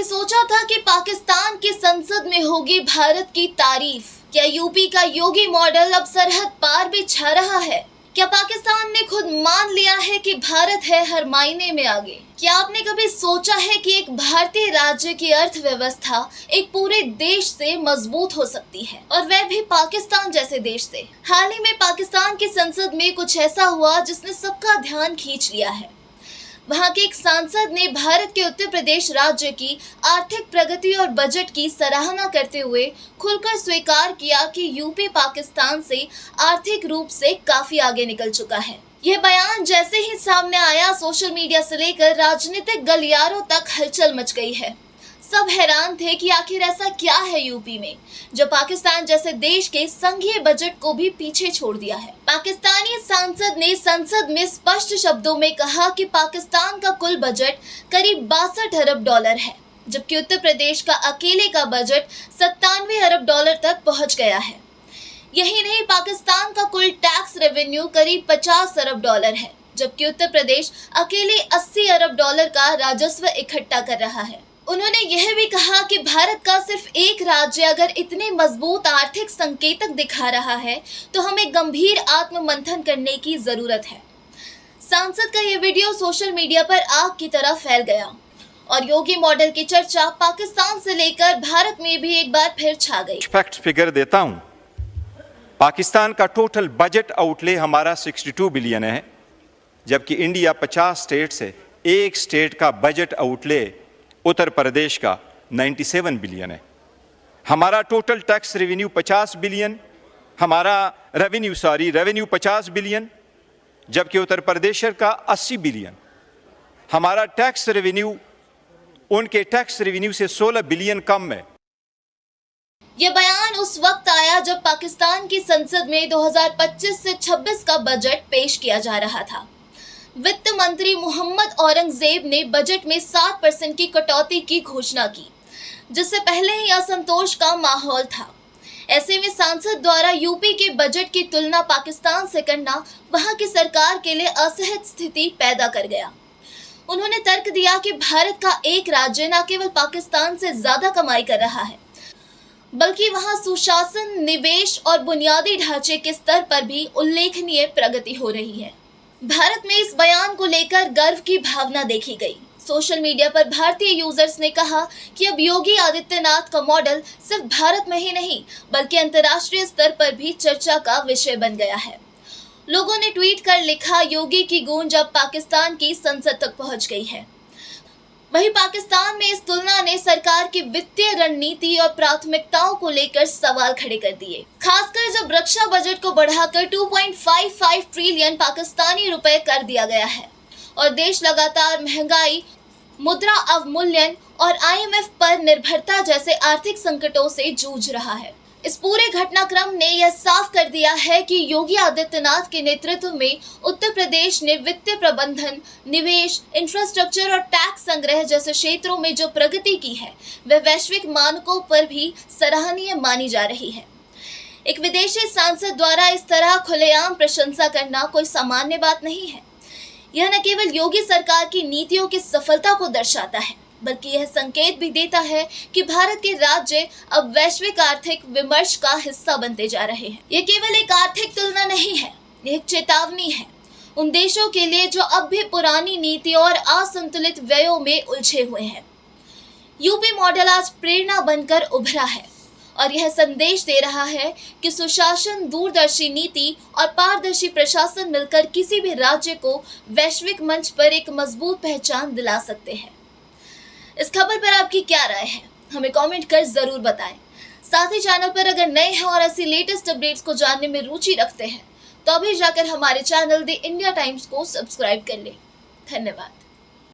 कभी सोचा था कि पाकिस्तान की संसद में होगी भारत की तारीफ? क्या यूपी का योगी मॉडल अब सरहद पार भी छा रहा है? क्या पाकिस्तान ने खुद मान लिया है कि भारत है हर मायने में आगे? क्या आपने कभी सोचा है कि एक भारतीय राज्य की अर्थव्यवस्था एक पूरे देश से मजबूत हो सकती है, और वह भी पाकिस्तान जैसे देश से? हाल ही में पाकिस्तान की संसद में कुछ ऐसा हुआ जिसने सबका ध्यान खींच लिया है। वहां के एक सांसद ने भारत के उत्तर प्रदेश राज्य की आर्थिक प्रगति और बजट की सराहना करते हुए खुलकर स्वीकार किया कि यूपी पाकिस्तान से आर्थिक रूप से काफी आगे निकल चुका है। यह बयान जैसे ही सामने आया, सोशल मीडिया से लेकर राजनीतिक गलियारों तक हलचल मच गई है। सब हैरान थे कि आखिर ऐसा क्या है यूपी में जो पाकिस्तान जैसे देश के संघीय बजट को भी पीछे छोड़ दिया है। पाकिस्तानी सांसद ने संसद में स्पष्ट शब्दों में कहा कि पाकिस्तान का कुल बजट करीब 62 अरब डॉलर है, जबकि उत्तर प्रदेश का अकेले का बजट 97 अरब डॉलर तक पहुंच गया है। यही नहीं, पाकिस्तान का कुल टैक्स रेवेन्यू करीब 50 अरब डॉलर है, जबकि उत्तर प्रदेश अकेले 80 अरब डॉलर का राजस्व इकट्ठा कर रहा है। उन्होंने यह भी कहा कि भारत का सिर्फ एक राज्य अगर इतने मजबूत आर्थिक संकेतक दिखा रहा है तो हमें गंभीर आत्ममंथन करने की जरूरत है। सांसद का यह वीडियो सोशल मीडिया पर आग की तरह फैल गया और योगी मॉडल की चर्चा पाकिस्तान से लेकर भारत में भी एक बार फिर छा गई। फैक्ट फिगर देता हूं, पाकिस्तान का टोटल बजट आउटले हमारा 62 बिलियन है, जबकि इंडिया 50 स्टेट से एक स्टेट का बजट आउटले उत्तर प्रदेश का 97 बिलियन है। हमारा टोटल टैक्स रेवेन्यू 50 बिलियन, हमारा रेवेन्यू 50 बिलियन, जबकि उत्तर प्रदेश का 80 बिलियन। हमारा टैक्स रेवेन्यू उनके टैक्स रेवेन्यू से 16 बिलियन कम है। यह बयान उस वक्त आया जब पाकिस्तान की संसद में 2025 से 26 का बजट पेश किया जा रहा था। वित्त मंत्री मोहम्मद औरंगजेब ने बजट में 7% की कटौती की घोषणा की, जिससे पहले ही असंतोष का माहौल था। ऐसे में सांसद द्वारा यूपी के बजट की तुलना पाकिस्तान से करना वहां की सरकार के लिए असहज स्थिति पैदा कर गया। उन्होंने तर्क दिया कि भारत का एक राज्य न केवल पाकिस्तान से ज्यादा कमाई कर रहा है, बल्कि वहां सुशासन, निवेश और बुनियादी ढांचे के स्तर पर भी उल्लेखनीय प्रगति हो रही है। भारत में इस बयान को लेकर गर्व की भावना देखी गई। सोशल मीडिया पर भारतीय यूजर्स ने कहा कि अब योगी आदित्यनाथ का मॉडल सिर्फ भारत में ही नहीं बल्कि अंतर्राष्ट्रीय स्तर पर भी चर्चा का विषय बन गया है। लोगों ने ट्वीट कर लिखा, योगी की गूंज अब पाकिस्तान की संसद तक पहुंच गई है। वहीं पाकिस्तान में इस तुलना ने सरकार की वित्तीय रणनीति और प्राथमिकताओं को लेकर सवाल खड़े कर दिए, खासकर जब रक्षा बजट को बढ़ाकर 2.55 ट्रिलियन पाकिस्तानी रुपए कर दिया गया है और देश लगातार महंगाई, मुद्रा अवमूल्यन और IMF पर निर्भरता जैसे आर्थिक संकटों से जूझ रहा है। इस पूरे घटनाक्रम ने यह साफ कर दिया है कि योगी आदित्यनाथ के नेतृत्व में उत्तर प्रदेश ने वित्तीय प्रबंधन, निवेश, इंफ्रास्ट्रक्चर और टैक्स संग्रह जैसे क्षेत्रों में जो प्रगति की है वह वैश्विक मानकों पर भी सराहनीय मानी जा रही है। एक विदेशी सांसद द्वारा इस तरह खुलेआम प्रशंसा करना कोई सामान्य बात नहीं है। यह न केवल योगी सरकार की नीतियों की सफलता को दर्शाता है, बल्कि यह संकेत भी देता है कि भारत के राज्य अब वैश्विक आर्थिक विमर्श का हिस्सा बनते जा रहे हैं। यह केवल एक आर्थिक तुलना नहीं है, यह एक चेतावनी है उन देशों के लिए जो अब भी पुरानी नीतियों और असंतुलित व्ययों में उलझे हुए हैं। यूपी मॉडल आज प्रेरणा बनकर उभरा है और यह संदेश दे रहा है कि सुशासन, दूरदर्शी नीति और पारदर्शी प्रशासन मिलकर किसी भी राज्य को वैश्विक मंच पर एक मजबूत पहचान दिला सकते हैं। इस खबर पर आपकी क्या राय है, हमें कमेंट कर जरूर बताएं। साथ ही चैनल पर अगर नए हैं और ऐसी लेटेस्ट अपडेट्स को जानने में रुचि रखते हैं तो अभी जाकर हमारे चैनल द इंडिया टाइम्स को सब्सक्राइब कर लें। धन्यवाद।